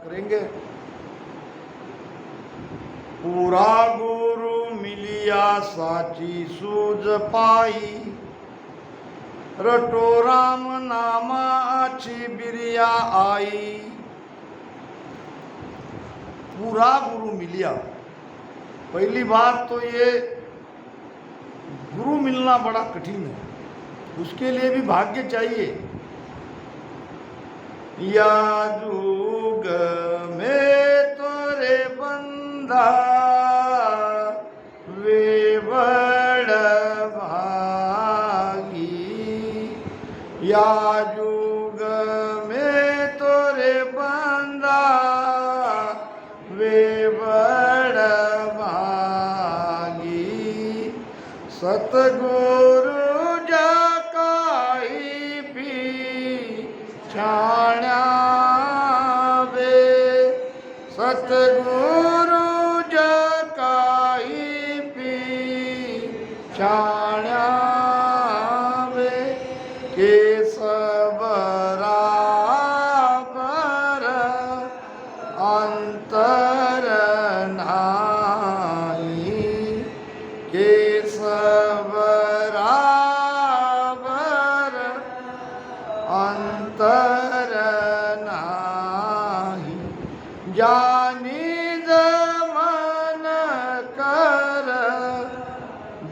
करेंगे। पूरा गुरु मिलिया साची सूझ पाई, रटो राम नामा अच्छी बिरिया आई। पूरा गुरु मिलिया, पहली बात तो ये गुरु मिलना बड़ा कठिन है, उसके लिए भी भाग्य चाहिए। या जुग में तोरे बंदा वे बड़ भागी, या जुग में तोरे बंदा वे बड़ भागी। सतगुरु जकाई पिछाण्या वे, सतगुरु जकाई पिछाण्या वे, के सबरा पर अंतर नाई, के सबराबर अंतर नाही। जानी जमन कर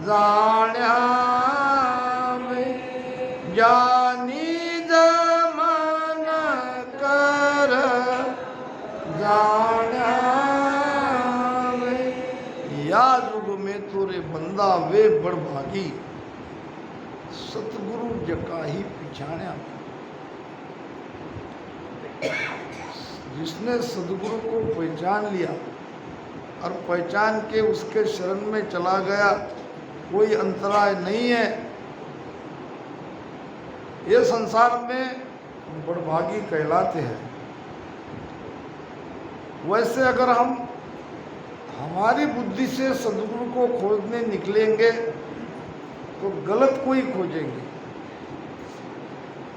जाण्या में, जानी जमन कर जाण्या में। या जुग में तोरे बंदा वे बड़ भागी, सतगुरु जकाही पिछाण्या। जिसने सदगुरु को पहचान लिया और पहचान के उसके शरण में चला गया, कोई अंतराय नहीं है। ये संसार में बड़भागी कहलाते हैं। वैसे अगर हम हमारी बुद्धि से सदगुरु को खोजने निकलेंगे तो गलत कोई खोजेंगे,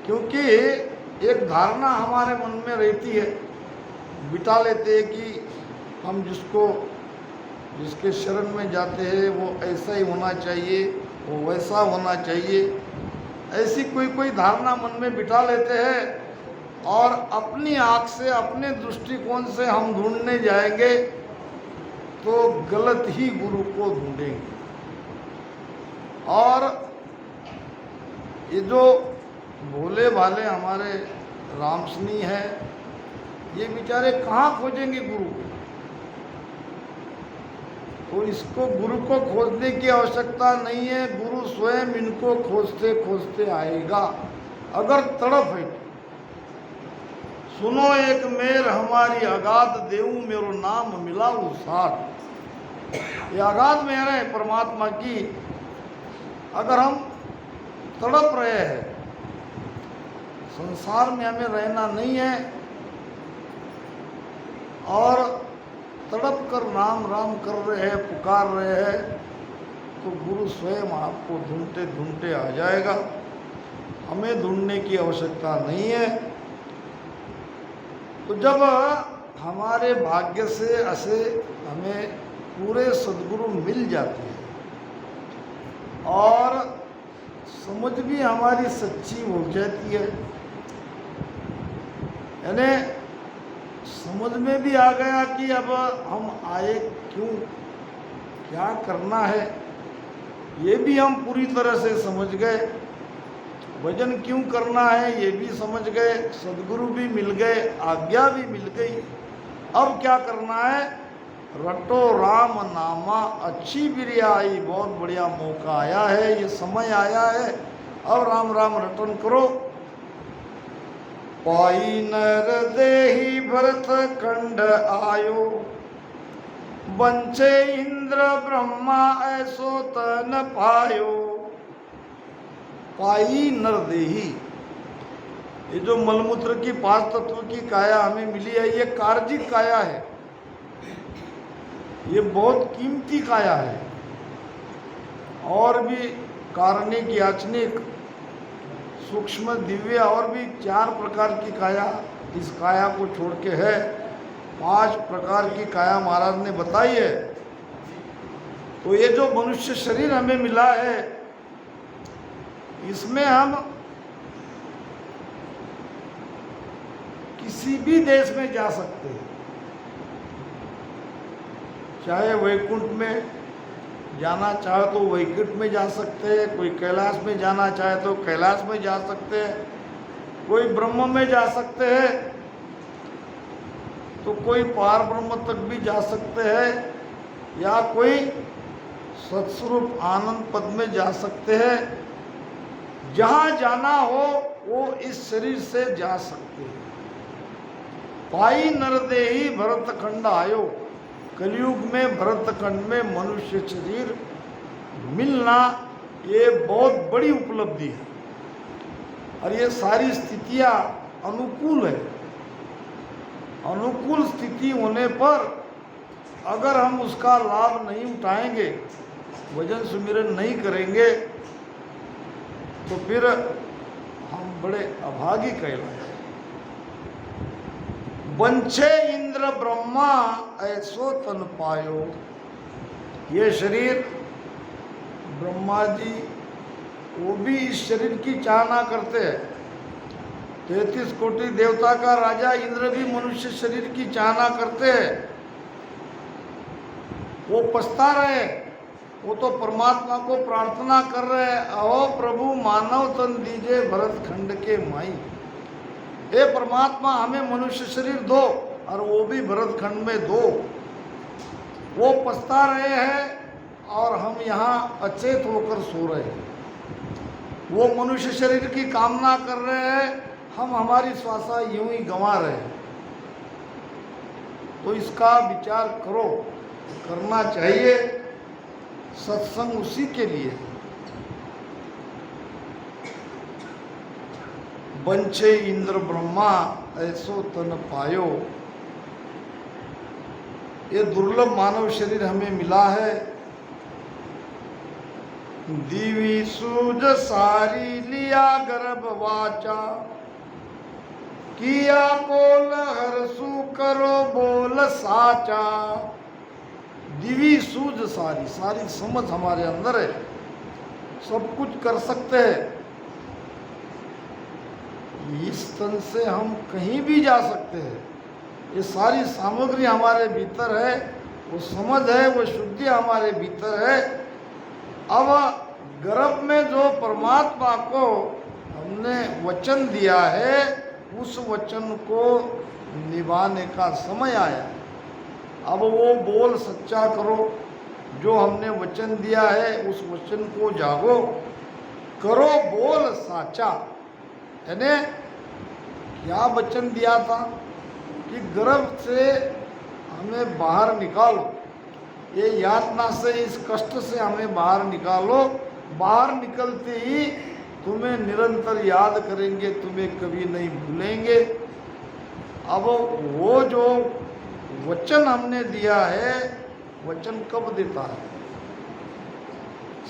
क्योंकि एक धारणा हमारे मन में रहती है, बिठा लेते हैं कि हम जिसके शरण में जाते हैं वो ऐसा ही होना चाहिए, वो वैसा होना चाहिए। ऐसी कोई धारणा मन में बिठा लेते हैं और अपनी आँख से, अपने दृष्टिकोण से हम ढूंढने जाएंगे तो गलत ही गुरु को ढूंढेंगे। और ये जो भोले भाले हमारे रामसनी है, ये बेचारे कहाँ खोजेंगे गुरु को? तो इसको गुरु को खोजने की आवश्यकता नहीं है, गुरु स्वयं इनको खोजते खोजते आएगा अगर तड़प है। सुनो एक मेर हमारी अगाध देऊं, मेरो नाम मिलाऊं साथ। ये अगाध मेर है परमात्मा की। अगर हम तड़प रहे हैं, संसार में हमें रहना नहीं है और तड़प कर राम राम कर रहे हैं, पुकार रहे हैं, तो गुरु स्वयं आपको ढूंढते ढूंढते आ जाएगा। हमें ढूंढने की आवश्यकता नहीं है। तो जब हमारे भाग्य से ऐसे हमें पूरे सद्गुरु मिल जाते हैं और समझ भी हमारी सच्ची हो जाती है, यानी समझ में भी आ गया कि अब हम आए क्यों, क्या करना है, ये भी हम पूरी तरह से समझ गए। भजन क्यों करना है ये भी समझ गए, सद्गुरु भी मिल गए, आज्ञा भी मिल गई। अब क्या करना है? रटो राम नामा अच्छी बिरिया आई। बहुत बढ़िया मौका आया है, ये समय आया है, अब राम राम रटन करो। पाई नर देही भरत खंड आयो, बंचे इंद्र ब्रह्मा ऐसो तन पायो। पाई नर देही, ये जो मलमूत्र की 5 तत्व की काया हमें मिली है, ये कार्जिक काया है, ये बहुत कीमती काया है। और भी कारणिक, याचनिक, सूक्ष्म, दिव्य और भी 4 प्रकार की काया इस काया को छोड़ के है। 5 प्रकार की काया महाराज ने बताई है। तो ये जो मनुष्य शरीर हमें मिला है, इसमें हम किसी भी देश में जा सकते हैं, चाहे वैकुंठ में जाना चाहे तो वैकुंठ में जा सकते हैं, कोई कैलाश में जाना चाहे तो कैलाश में जा सकते हैं, कोई ब्रह्म में जा सकते हैं, तो कोई पार ब्रह्म तक भी जा सकते हैं, या कोई सत्स्वरूप आनंद पद में जा सकते हैं। जहाँ जाना हो वो इस शरीर से जा सकते हैं। पाई नरदेही भरतखंड आयो, कलयुग में भरतखंड में मनुष्य शरीर मिलना ये बहुत बड़ी उपलब्धि है। और ये सारी स्थितियाँ अनुकूल है। अनुकूल स्थिति होने पर अगर हम उसका लाभ नहीं उठाएंगे, भजन सुमिरन नहीं करेंगे, तो फिर हम बड़े अभागी कहलाएंगे। बंछे इंद्र ब्रह्मा ऐसो तन पायो, ये शरीर ब्रह्मा जी वो भी इस शरीर की चाहना करते हैं। 33 कोटि देवता का राजा इंद्र भी मनुष्य शरीर की चाहना करते हैं। वो पछता रहे, वो तो परमात्मा को प्रार्थना कर रहे हैं, अहो प्रभु मानव तन दीजिए भरत खंड के माई। हे परमात्मा हमें मनुष्य शरीर दो और वो भी भरत खंड में दो। वो पछता रहे हैं और हम यहाँ अचेत होकर सो रहे हैं। वो मनुष्य शरीर की कामना कर रहे हैं, हम हमारी श्वासा यूं ही गंवा रहे हैं। तो इसका विचार करो, करना चाहिए। सत्संग उसी के लिए। बंछे इंद्र ब्रह्मा ऐसो तन पायो, ये दुर्लभ मानव शरीर हमें मिला है। दिवी सूज सारी लिया गर्भ वाचा, किया कोल हरसु करो बोल साचा। दिवी सूझ सारी, सारी समझ हमारे अंदर है, सब कुछ कर सकते हैं। इस तन से हम कहीं भी जा सकते हैं। ये सारी सामग्री हमारे भीतर है, वो समझ है, वो शुद्धि हमारे भीतर है। अब गर्भ में जो परमात्मा को हमने वचन दिया है, उस वचन को निभाने का समय आया। अब वो बोल सच्चा करो, जो हमने वचन दिया है उस वचन को जागो, करो बोल साचा। यानी क्या वचन दिया था कि गर्भ से हमें बाहर निकालो, ये यातना से, इस कष्ट से हमें बाहर निकालो। बाहर निकलते ही तुम्हें निरंतर याद करेंगे, तुम्हें कभी नहीं भूलेंगे। अब वो जो वचन हमने दिया है, वचन कब देता है?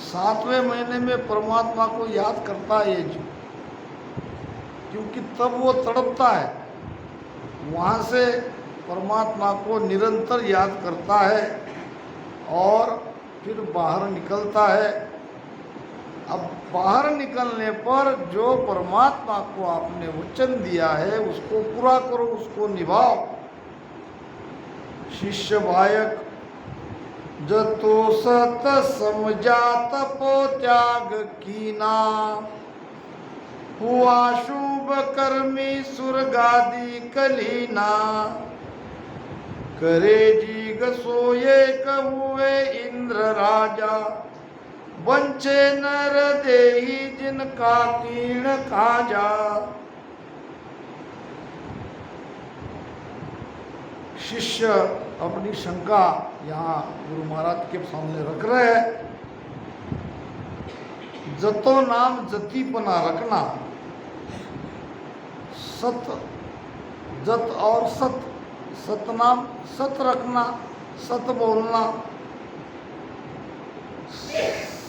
7वें महीने में परमात्मा को याद करता है ये जीव, क्योंकि तब वो तड़पता है, वहाँ से परमात्मा को निरंतर याद करता है और फिर बाहर निकलता है। अब बाहर निकलने पर जो परमात्मा को आपने वचन दिया है उसको पूरा करो, उसको निभाओ। शिष्य भायक जतो सत समझा तपो त्याग कीना, हुआ शुभ कर्मी सुरगादि कलीना। करे जीग सोये कहुए इंद्र राजा, बंचे नर देही जिनका कीण काजा। शिष्य अपनी शंका यहाँ गुरु महाराज के सामने रख रहे हैं। जतो नाम जतीपना रखना, सत जत और सत, सतनाम सत रखना, सत बोलना,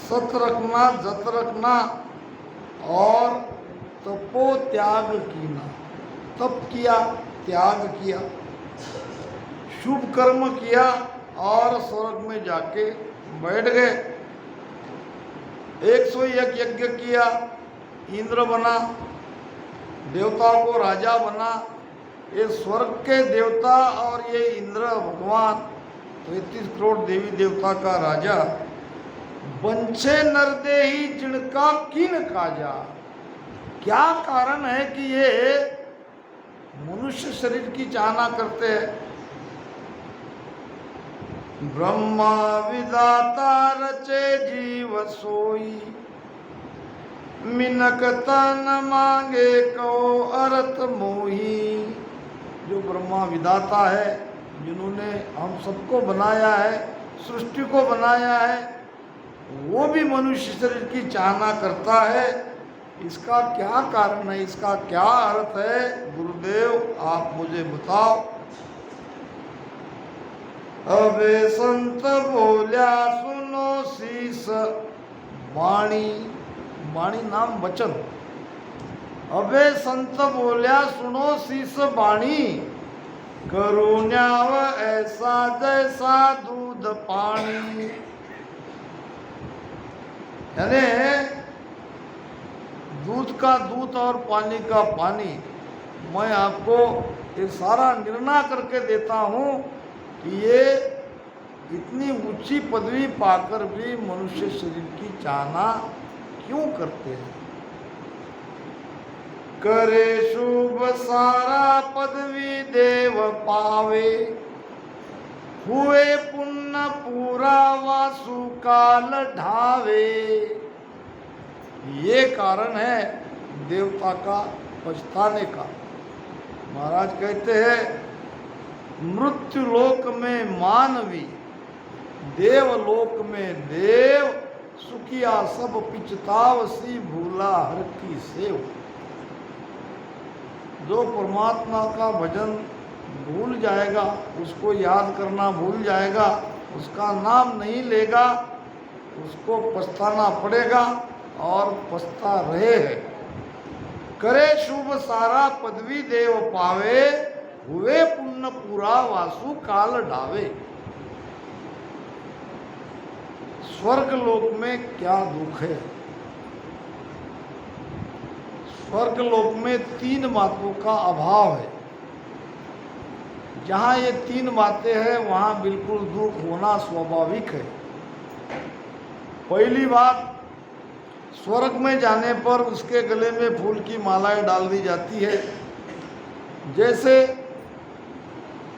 सत रखना, जत रखना, और तपो त्याग कीना, तप किया, त्याग किया। शुभ कर्म किया और स्वर्ग में जाके बैठ गए। 101 यज्ञ किया, इंद्र बना, देवताओं को राजा बना। ये स्वर्ग के देवता और ये इंद्र भगवान 33 करोड़ देवी देवता का राजा बंछे नरदेही जिनका किन काजा। क्या कारण है कि ये मनुष्य शरीर की चाहना करते हैं? ब्रह्मा विधाता रचे जीव सोई, मिनक तन मांगे को अरत मोही। जो ब्रह्मा विधाता है, जिन्होंने हम सबको बनाया है, सृष्टि को बनाया है, वो भी मनुष्य शरीर की चाहना करता है। इसका क्या कारण है, इसका क्या अर्थ है? गुरुदेव आप मुझे बताओ। अबे संत बोल्या सुनो शीस वाणी, वाणी नाम वचन। अबे संत बोल्या सुनो शीस वाणी, करुण्याव ऐसा जैसा दूध पानी। यानी दूध का दूध और पानी का पानी। मैं आपको ये सारा निर्णय करके देता हूँ कि ये इतनी ऊंची पदवी पाकर भी मनुष्य शरीर की चाहना क्यों करते हैं? करे शुभ सारा पदवी देव पावे, हुए पुण्य पूरा वासु काल ढावे। ये कारण है देवता का पछताने का। महाराज कहते हैं मृत्यु लोक में मानवी, देवलोक में देव, सुखिया सब पिछताव सी भूला हर की सेव। जो परमात्मा का भजन भूल जाएगा, उसको याद करना भूल जाएगा, उसका नाम नहीं लेगा, उसको पछताना पड़ेगा और पछता रहे है। करे शुभ सारा पदवी देव पावे, हुए पुण्य पूरा वासु काल ढावे। स्वर्ग लोक में क्या दुख है? स्वर्ग लोक में 3 बातों का अभाव है। जहाँ ये 3 बातें हैं वहाँ बिल्कुल दुख होना स्वाभाविक है। पहली बात, स्वर्ग में जाने पर उसके गले में फूल की मालाएं डाल दी जाती है। जैसे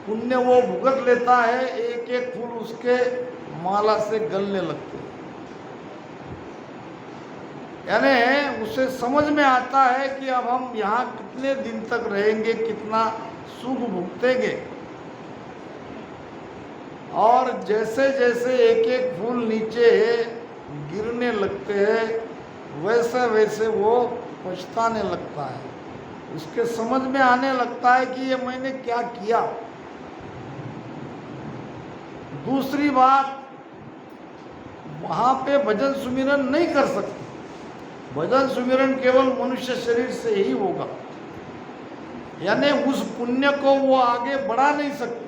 पुण्य वो भुगत लेता है, एक एक फूल उसके माला से गलने लगते हैं। यानी उसे समझ में आता है कि अब हम यहाँ कितने दिन तक रहेंगे, कितना सुख भुगतेंगे। और जैसे जैसे एक एक फूल नीचे गिरने लगते हैं, वैसे वैसे वो पछताने लगता है। उसके समझ में आने लगता है कि ये मैंने क्या किया। दूसरी बात, वहाँ पे भजन सुमिरन नहीं कर सकते। भजन सुमिरन केवल मनुष्य शरीर से ही होगा। यानी उस पुण्य को वो आगे बढ़ा नहीं सकते,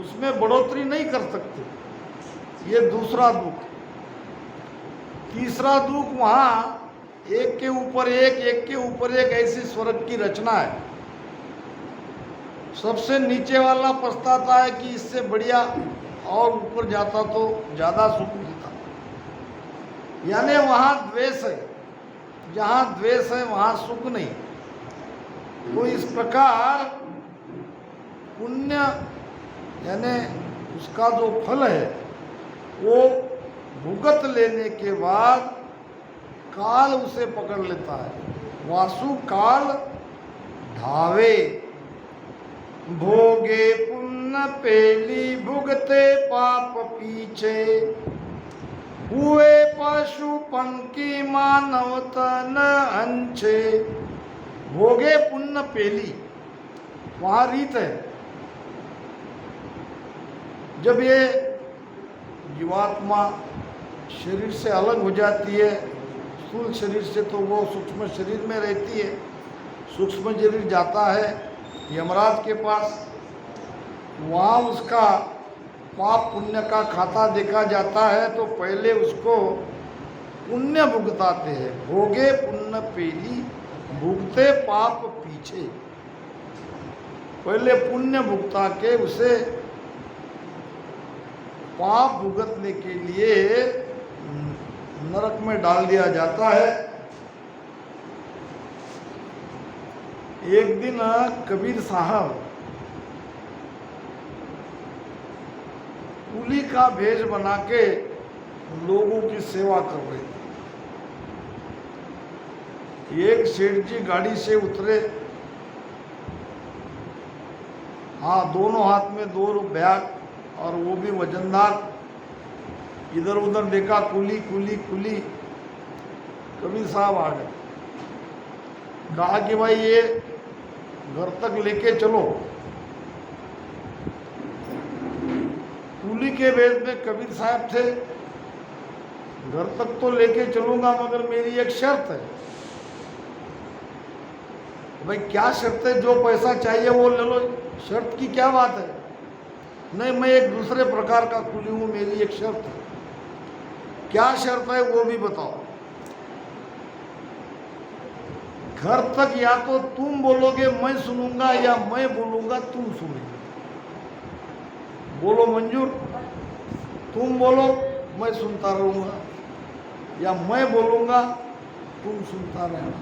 उसमें बढ़ोतरी नहीं कर सकते। ये दूसरा दुख। तीसरा दुख, वहाँ एक के ऊपर एक ऐसी स्वर्ग की रचना है। सबसे नीचे वाला पछताता है कि इससे बढ़िया और ऊपर जाता तो ज़्यादा सुख मिलता। यानी वहाँ द्वेष है, जहाँ द्वेष है वहाँ सुख नहीं। तो इस प्रकार पुण्य यानी उसका जो फल है वो भुगत लेने के बाद काल उसे पकड़ लेता है। वासु काल ढावे, भोगे पुण्य पेली भुगते पाप पीछे, हुए पशुपन की मानव तन अंछे। भोगे पुण्य पेली, वहाँ रीत है। जब ये जीवात्मा शरीर से अलग हो जाती है, स्थूल शरीर से, तो वो सूक्ष्म शरीर में रहती है। सूक्ष्म शरीर जाता है यमराज के पास। वहाँ उसका पाप पुण्य का खाता देखा जाता है, तो पहले उसको पुण्य भुगताते हैं। भोगे पुण्य पेली, भुगते पाप पीछे। पहले पुण्य भुगता के उसे पाप भुगतने के लिए नरक में डाल दिया जाता है। एक दिन कबीर साहब कुली का भेष बना के लोगों की सेवा कर रहे थे। एक सेठ जी गाड़ी से उतरे, हाँ दोनों हाथ में 2 बैग और वो भी वजनदार। इधर उधर देखा, कुली कुली कुली। कबीर साहब आ गए, कहा कि भाई ये घर तक लेके चलो। कुली के भेष में कबीर साहब थे, घर तक तो लेके चलूंगा मगर मेरी एक शर्त है। भाई क्या शर्त है? जो पैसा चाहिए वो ले लो, शर्त की क्या बात है? नहीं, मैं एक दूसरे प्रकार का कुली हूं, मेरी एक शर्त है। क्या शर्त है वो भी बताओ। घर तक या तो तुम बोलोगे मैं सुनूंगा, या मैं बोलूंगा तुम सुनोगे। बोलो मंजूर? तुम बोलो मैं सुनता रहूंगा, या मैं बोलूंगा तुम सुनता रहना।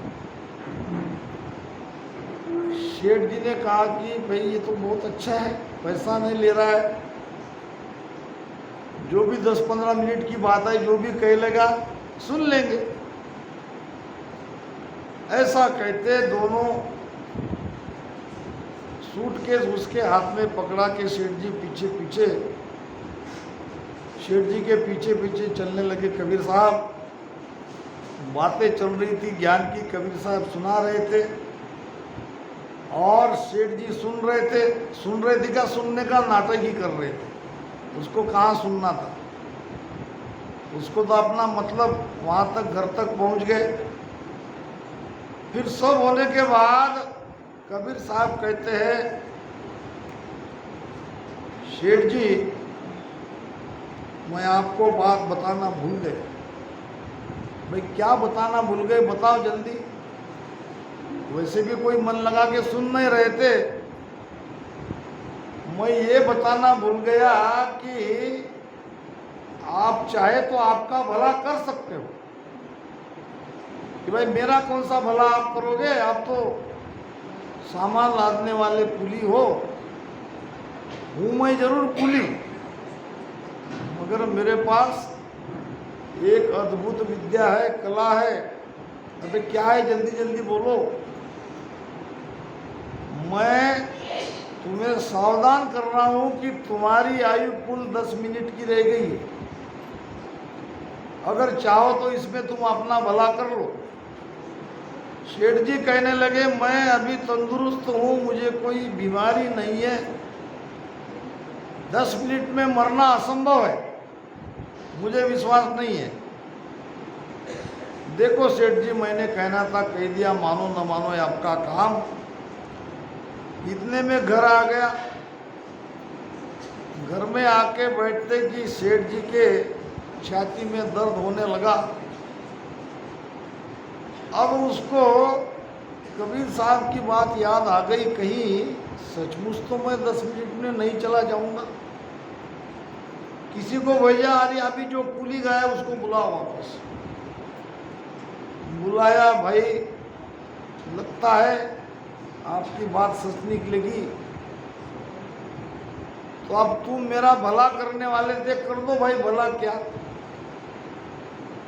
शेठ जी ने कहा कि भाई ये तो बहुत अच्छा है, पैसा नहीं ले रहा है, जो भी 10-15 मिनट की बात है, जो भी कह लेगा सुन लेंगे। ऐसा कहते दोनों सूटकेस उसके हाथ में पकड़ा के सेठ जी पीछे पीछे, सेठ जी के पीछे पीछे चलने लगे। कबीर साहब, बातें चल रही थी ज्ञान की, कबीर साहब सुना रहे थे और सेठ जी सुन रहे थे क्या? सुनने का नाटक ही कर रहे थे। उसको कहाँ सुनना था, उसको तो अपना मतलब वहाँ तक घर तक पहुँच गए। फिर सब होने के बाद कबीर साहब कहते हैं, शेठ जी मैं आपको बात बताना भूल गए। भाई क्या बताना भूल गए, बताओ जल्दी। वैसे भी कोई मन लगा के सुन नहीं रहे थे। मैं ये बताना भूल गया कि आप चाहे तो आपका भला कर सकते हो। कि भाई मेरा कौन सा भला आप करोगे, आप तो सामान लादने वाले कुली हो। हूँ मैं जरूर कुली, मगर मेरे पास एक अद्भुत विद्या है, कला है। अबे क्या है, जल्दी जल्दी बोलो। मैं तुम्हें सावधान कर रहा हूं कि तुम्हारी आयु कुल 10 मिनट की रह गई है। अगर चाहो तो इसमें तुम अपना भला कर लो। शेठ जी कहने लगे, मैं अभी तंदुरुस्त हूं, मुझे कोई बीमारी नहीं है, 10 मिनट में मरना असंभव है, मुझे विश्वास नहीं है। देखो सेठ जी, मैंने कहना था कह दिया, मानो न मानो ये आपका काम। इतने में घर आ गया। घर में आके बैठते कि सेठ जी के छाती में दर्द होने लगा। अब उसको कबीर साहब की बात याद आ गई, कहीं सचमुच तो मैं 10 मिनट में नहीं चला जाऊंगा। किसी को भैया अभी जो कुली गया उसको बुलाओ वापस। बुलाया, भाई लगता है आपकी बात सच निकलेगी, तो अब तुम मेरा भला करने वाले थे, कर दो भाई भला क्या।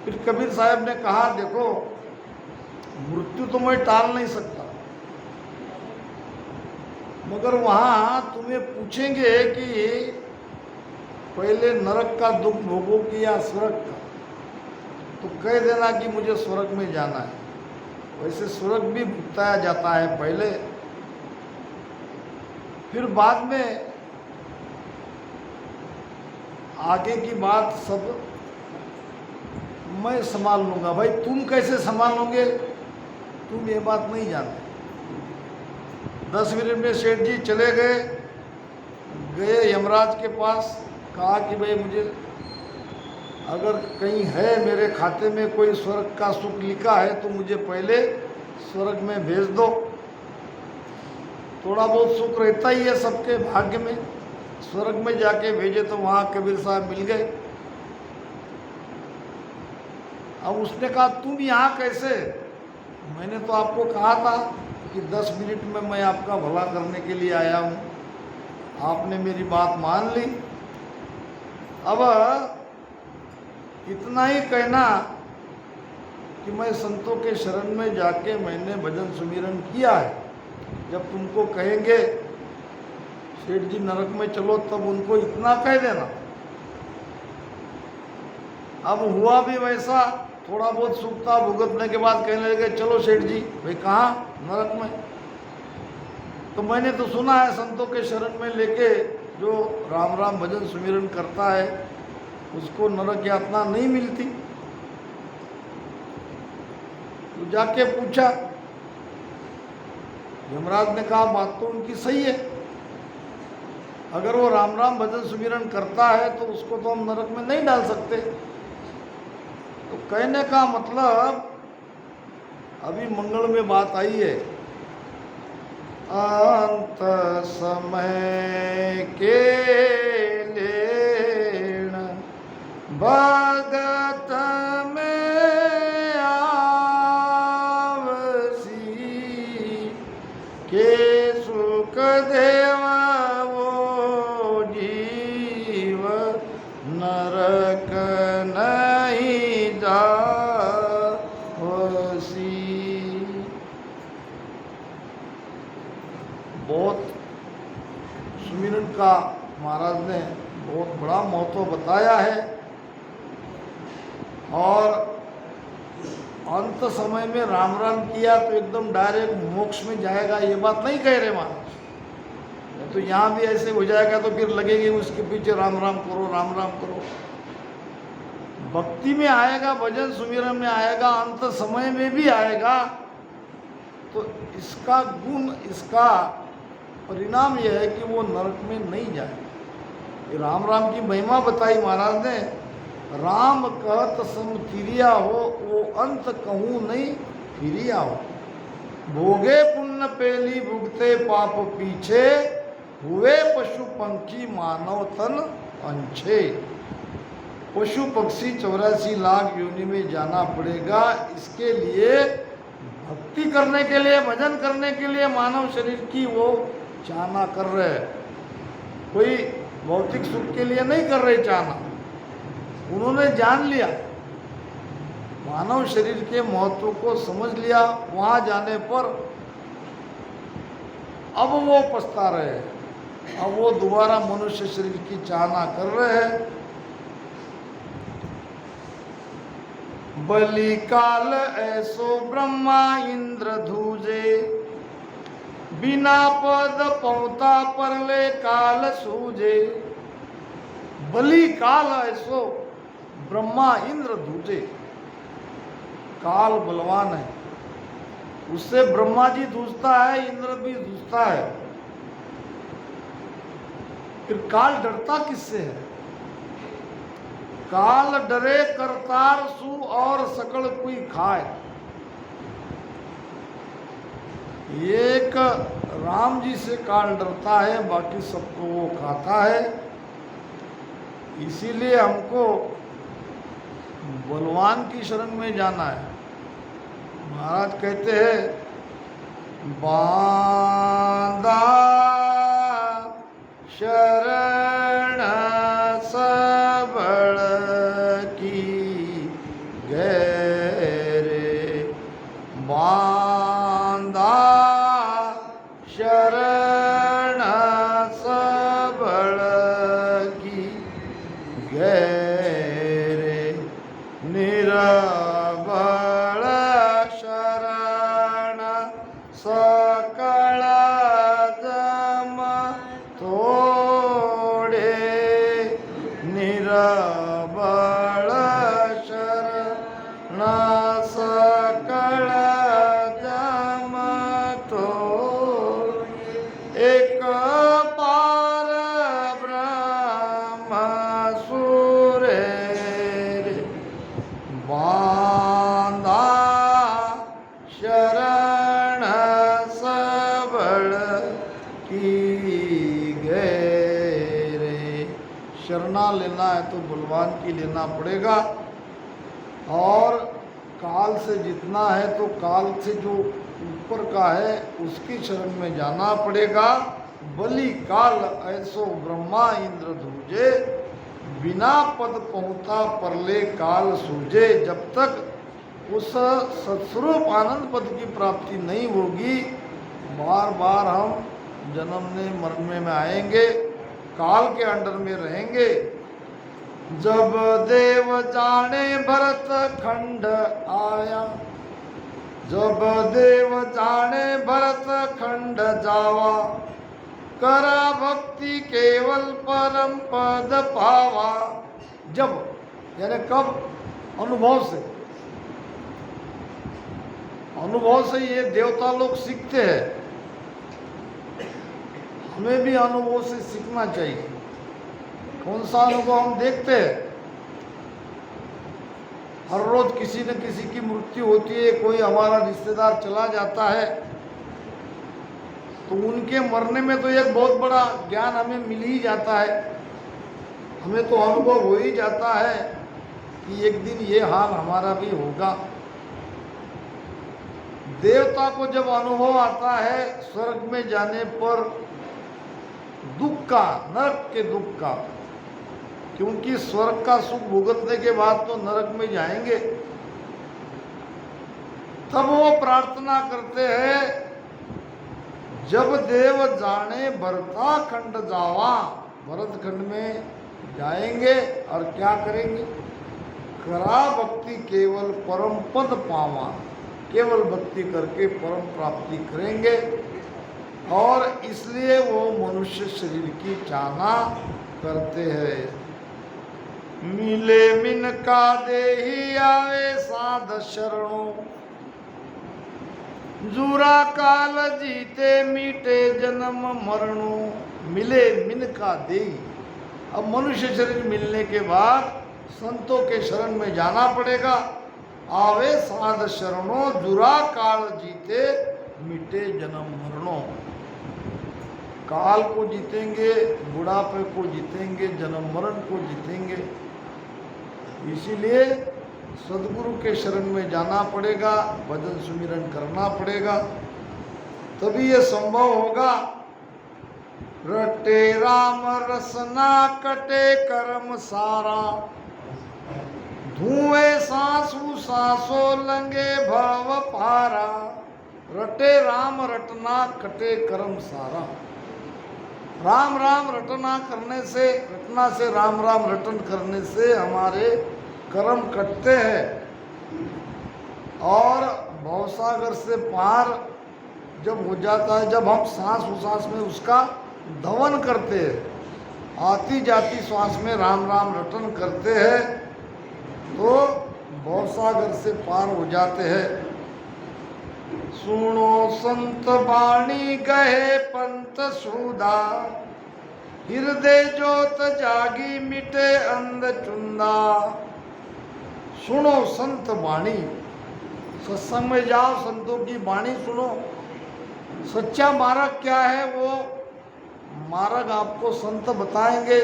फिर कबीर साहब ने कहा, देखो मृत्यु तो मैं टाल नहीं सकता, मगर वहां तुम्हें पूछेंगे कि पहले नरक का दुख भोगो कि या स्वर्ग का, तो कह देना कि मुझे स्वर्ग में जाना है। वैसे स्वर्ग भी भुगताया जाता है पहले, फिर बाद में आगे की बात सब मैं संभाल लूँगा। भाई तुम कैसे संभालोगे, तुम ये बात नहीं जानते। 10 मिनट में सेठ जी चले गए। गए यमराज के पास, कहा कि भाई मुझे अगर कहीं है मेरे खाते में कोई स्वर्ग का सुख लिखा है तो मुझे पहले स्वर्ग में भेज दो। थोड़ा बहुत सुख रहता ही है सबके भाग्य में। स्वर्ग में जाके भेजे तो वहाँ कबीर साहब मिल गए। अब उसने कहा तुम यहाँ कैसे? मैंने तो आपको कहा था कि 10 मिनट में मैं आपका भला करने के लिए आया हूँ, आपने मेरी बात मान ली। अब इतना ही कहना कि मैं संतों के शरण में जाके मैंने भजन सुमिरन किया है। जब तुमको कहेंगे सेठ जी नरक में चलो तब उनको इतना कह देना। अब हुआ भी वैसा, थोड़ा बहुत सुख था, भुगतने के बाद कहने लगे चलो सेठ जी। भाई कहाँ? नरक में। तो मैंने तो सुना है संतों के शरण में लेके जो राम राम भजन सुमिरन करता है उसको नरक यातना नहीं मिलती। तो जाके पूछा, यमराज ने कहा बात तो उनकी सही है, अगर वो राम राम भजन सुमिरन करता है तो उसको तो हम नरक में नहीं डाल सकते। तो कहने का मतलब अभी मंगल में बात आई है, अंत समय के लेण भगत में आवसी के सुख देवा वो जीव नरक नहीं जावसी। बहुत सुमिरन का महाराज ने बहुत बड़ा महत्व बताया है। और अंत समय में राम राम किया तो एकदम डायरेक्ट मोक्ष में जाएगा, ये बात नहीं कह रहे महाराज। तो यहाँ भी ऐसे हो जाएगा तो फिर लगेगी उसके पीछे राम राम करो, राम राम करो। भक्ति में आएगा, भजन सुमिरन में आएगा, अंत समय में भी आएगा। तो इसका गुण, इसका परिणाम यह है कि वो नरक में नहीं जाए। ये राम राम की महिमा बताई महाराज ने। राम कहत सम तिरिया हो, वो अंत कहूँ नहीं फिरिया हो। भोगे पुण्य पेली भुगते पाप पीछे, हुए पशु पंखी मानव तन अंछे। पशु पक्षी 84 लाख योनि में जाना पड़ेगा। इसके लिए भक्ति करने के लिए, भजन करने के लिए मानव शरीर की वो चाहना कर रहे हैं। कोई भौतिक सुख के लिए नहीं कर रहे चाहना। उन्होंने जान लिया, मानव शरीर के महत्व को समझ लिया। वहां जाने पर अब वो पछता रहे हैं, अब वो दोबारा मनुष्य शरीर की चाहना कर रहे हैं। बलि काल ऐसो ब्रह्मा इंद्र धूजे, बिना पद पौता परले काल सूझे। बलि काल ऐसो ब्रह्मा इंद्र धूजे। काल बलवान है, उससे ब्रह्मा जी जूझता है, इंद्र भी जूझता है। फिर काल डरता किससे है? काल डरे करतार सु और सकल कोई खाए। एक राम जी से काल डरता है, बाकी सबको वो खाता है। इसीलिए हमको बलवान की शरण में जाना है। महाराज कहते हैं बांधा शरण सबल की गैरे, बांधा शरण सबल की गैरे, निरबल शरण सकल जम तोड़े, निरबल शरण सकल जम तोड़े। एक पार शरणा लेना है तो बलवान की लेना पड़ेगा, और काल से जितना है तो काल से जो ऊपर का है उसकी शरण में जाना पड़ेगा। बलि काल ऐसो ब्रह्मा इंद्र दूजे, बिना पद पहुँचा परले काल सूझे। जब तक उस सत्स्वरूप आनंद पद की प्राप्ति नहीं होगी, बार बार हम जन्मने मरने में आएंगे, काल के अंडर में रहेंगे। जब देव जाने भरत खंड आया, जब देव जाने भरत खंड जावा, करा भक्ति केवल परम पद पावा। जब यानी कब? अनुभव से। अनुभव से ये देवता लोग सीखते हैं, हमें भी अनुभव से सीखना चाहिए। कौन सा अनुभव हम देखते हैं? हर रोज किसी न किसी की मृत्यु होती है, कोई हमारा रिश्तेदार चला जाता है, तो उनके मरने में तो एक बहुत बड़ा ज्ञान हमें मिल ही जाता है। हमें तो अनुभव हो ही जाता है कि एक दिन ये हाल हमारा भी होगा। देवता को जब अनुभव आता है स्वर्ग में जाने पर दुख का, नरक के दुख का, क्योंकि स्वर्ग का सुख भुगतने के बाद तो नरक में जाएंगे, तब वो प्रार्थना करते हैं, जब देव जाने भरता खंड जावा। भरत खंड में जाएंगे और क्या करेंगे? करा भक्ति केवल परम पद पावा, केवल भक्ति करके परम प्राप्ति करेंगे। और इसलिए वो मनुष्य शरीर की चाहना करते हैं। मिले मिन का देही आवे साध शरणों, जूरा काल जीते मीटे जन्म मरणों। मिले मिन का देही, अब मनुष्य शरीर मिलने के बाद संतों के शरण में जाना पड़ेगा। आवे साध शरणों, जुरा काल जीते मिटे जन्म मरणों। काल को जीतेंगे, बुढ़ापे को जीतेंगे, जन्म मरण को जीतेंगे। इसीलिए सदगुरु के शरण में जाना पड़ेगा, भजन सुमिरन करना पड़ेगा, तभी ये संभव होगा। रटे राम रसना कटे कर्म सारा, धुएं सांसू सांसो लंगे भव पारा। रटे राम रटना कटे कर्म सारा। राम राम रटना करने से, रटना से राम राम रटन करने से हमारे कर्म कटते हैं, और भवसागर से पार जब हो जाता है, जब हम सांस उसास में उसका धवन करते हैं, आती जाती श्वास में राम राम रटन करते हैं, तो भवसागर से पार हो जाते हैं। सुनो संत बाणी गहे पंत सुधा, हृदय जोत जागी मिटे अंध चुंदा। सुनो संत वाणी, सत्संग में जाओ, संतों की वाणी सुनो। सच्चा मार्ग क्या है, वो मार्ग आपको संत बताएंगे,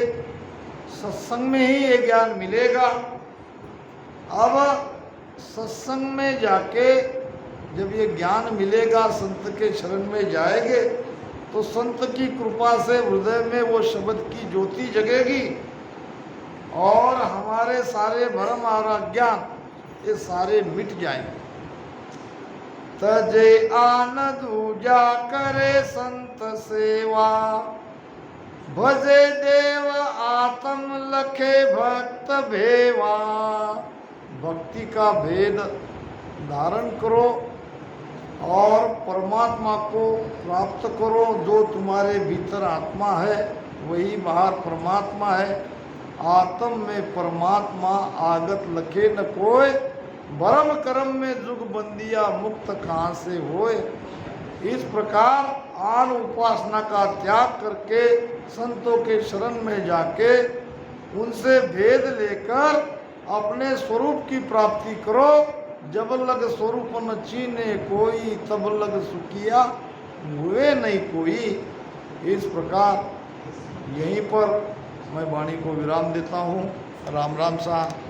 सत्संग में ही ये ज्ञान मिलेगा। अब सत्संग में जाके जब ये ज्ञान मिलेगा, संत के शरण में जाएंगे, तो संत की कृपा से हृदय में वो शब्द की ज्योति जगेगी, और हमारे सारे भ्रम और अज्ञान ये सारे मिट जाएंगे। तजे आन दूजा करे संत सेवा, भजे देव आत्म लखे भक्त भेवा। भक्ति का भेद धारण करो और परमात्मा को प्राप्त करो। जो तुम्हारे भीतर आत्मा है वही बाहर परमात्मा है। आत्म में परमात्मा आगत लखे न कोय, भरम कर्म में जुग बंदिया मुक्त कहाँ से होए। इस प्रकार आन उपासना का त्याग करके संतों के शरण में जाके उनसे भेद लेकर अपने स्वरूप की प्राप्ति करो। जब लग स्वरूप न चीने कोई, तब लग सुखिया हुए नहीं कोई। इस प्रकार यहीं पर मैं वाणी को विराम देता हूँ। राम राम सा।